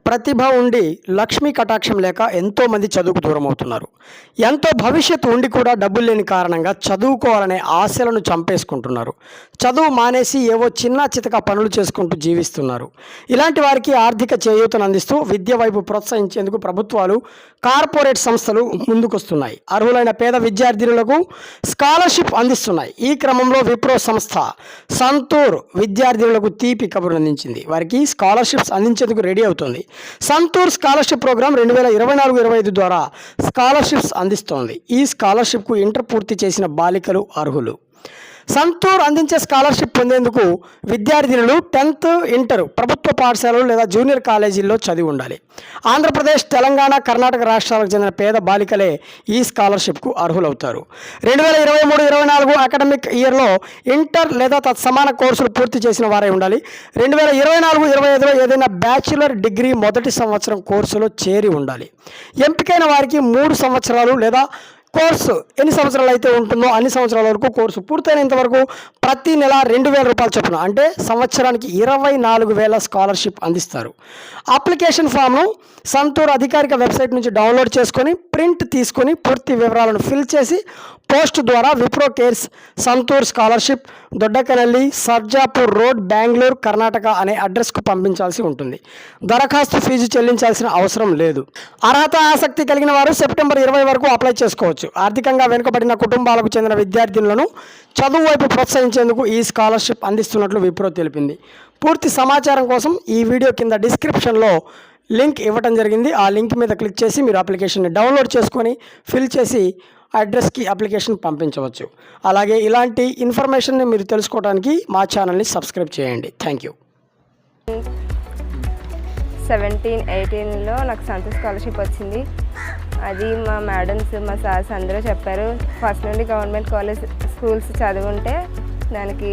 ప్రతిభ ఉండి లక్ష్మీ కటాక్షం లేక ఎంతోమంది చదువుకు దూరం అవుతున్నారు. ఎంతో భవిష్యత్తు ఉండి కూడా డబ్బులు లేని కారణంగా చదువుకోవాలనే ఆశలను చంపేసుకుంటున్నారు. చదువు మానేసి ఏవో చిన్న చితక పనులు చేసుకుంటూ జీవిస్తున్నారు. ఇలాంటి వారికి ఆర్థిక చేయూతను అందిస్తూ విద్య వైపు ప్రోత్సహించేందుకు ప్రభుత్వాలు, కార్పొరేట్ సంస్థలు ముందుకొస్తున్నాయి. అర్హులైన పేద విద్యార్థులకు స్కాలర్షిప్ అందిస్తున్నాయి. ఈ క్రమంలో విప్రో సంస్థ సంతూర్ విద్యార్థులకు తీపి కబురు అందించింది. వారికి స్కాలర్షిప్స్ అందించేందుకు రెడీ అవుతుంది. సంతూర్ స్కాలర్షిప్ ప్రోగ్రాం 2024-25 ద్వారా స్కాలర్షిప్స్ అందిస్తోంది. ఈ స్కాలర్షిప్కు ఇంటర్ పూర్తి చేసిన బాలికలు అర్హులు. సంతూర్ అందించే స్కాలర్షిప్ పొందేందుకు విద్యార్థినులు 10th, ఇంటర్ ప్రభుత్వ పాఠశాలలు లేదా జూనియర్ కాలేజీల్లో చదివి ఉండాలి. ఆంధ్రప్రదేశ్, తెలంగాణ, కర్ణాటక రాష్ట్రాలకు చెందిన పేద బాలికలే ఈ స్కాలర్షిప్కు అర్హులవుతారు. 2023-24 అకాడమిక్ ఇయర్లో ఇంటర్ లేదా తత్సమాన కోర్సులు పూర్తి చేసిన వారే ఉండాలి. 2024-25లో ఏదైనా బ్యాచిలర్ డిగ్రీ మొదటి సంవత్సరం కోర్సులో చేరి ఉండాలి. ఎంపికైన వారికి 3 సంవత్సరాలు లేదా కోర్సు ఎన్ని సంవత్సరాలు అయితే ఉంటుందో అన్ని సంవత్సరాల వరకు కోర్సు పూర్తయినంత వరకు ప్రతి నెల 2,000 రూపాయలు చొప్పున అంటే సంవత్సరానికి 24,000 స్కాలర్షిప్ అందిస్తారు. అప్లికేషన్ ఫామ్ను సంతూర్ అధికారిక వెబ్సైట్ నుంచి డౌన్లోడ్ చేసుకొని ప్రింట్ తీసుకొని పూర్తి వివరాలను ఫిల్ చేసి పోస్ట్ ద్వారా Wipro cares Santoor scholarship, Doddakannelli, Sarjapur road, Bengaluru, Karnataka అనే అడ్రస్కు పంపించాల్సి ఉంటుంది. దరఖాస్తు ఫీజు చెల్లించాల్సిన అవసరం లేదు. అర్హత, ఆసక్తి కలిగిన వారు సెప్టెంబర్ 20 వరకు అప్లై చేసుకోవచ్చు. ఆర్థికంగా వెనుకబడిన కుటుంబాలకు చెందిన విద్యార్థులను చదువు వైపు ప్రోత్సహించేందుకు ఈ స్కాలర్షిప్ అందిస్తున్నట్లు విప్రో తెలిపింది. పూర్తి సమాచారం కోసం ఈ వీడియో కింద డిస్క్రిప్షన్లో లింక్ ఇవ్వడం జరిగింది. ఆ లింక్ మీద క్లిక్ చేసి మీరు అప్లికేషన్ని డౌన్లోడ్ చేసుకొని ఫిల్ చేసి అడ్రస్కి అప్లికేషన్ పంపించవచ్చు. అలాగే ఇలాంటి ఇన్ఫర్మేషన్ని మీరు తెలుసుకోవడానికి మా ఛానల్ని సబ్స్క్రైబ్ చేయండి. Thank you. 17-18లో నాకు సంతూర్ స్కాలర్షిప్ వచ్చింది. అది మా మేడమ్స్, మా సార్స్ అందరూ చెప్పారు. ఫస్ట్ నుండి గవర్నమెంట్ కాలేజ్, స్కూల్స్ చదువుంటే దానికి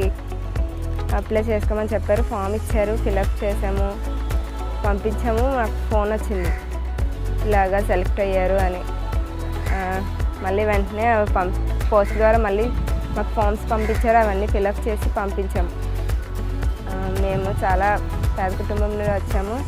అప్లై చేసుకోమని చెప్పారు. ఫామ్ ఇచ్చారు, ఫిలప్ చేసాము, పంపించాము. మాకు ఫోన్ వచ్చింది ఇలాగా సెలెక్ట్ అయ్యారు అని. మళ్ళీ వెంటనే పోస్ట్ ద్వారా మళ్ళీ మాకు ఫామ్స్ పంపించారు. అవన్నీ ఫిలప్ చేసి పంపించాము. మేము చాలా పేద కుటుంబం నుండి వచ్చాము.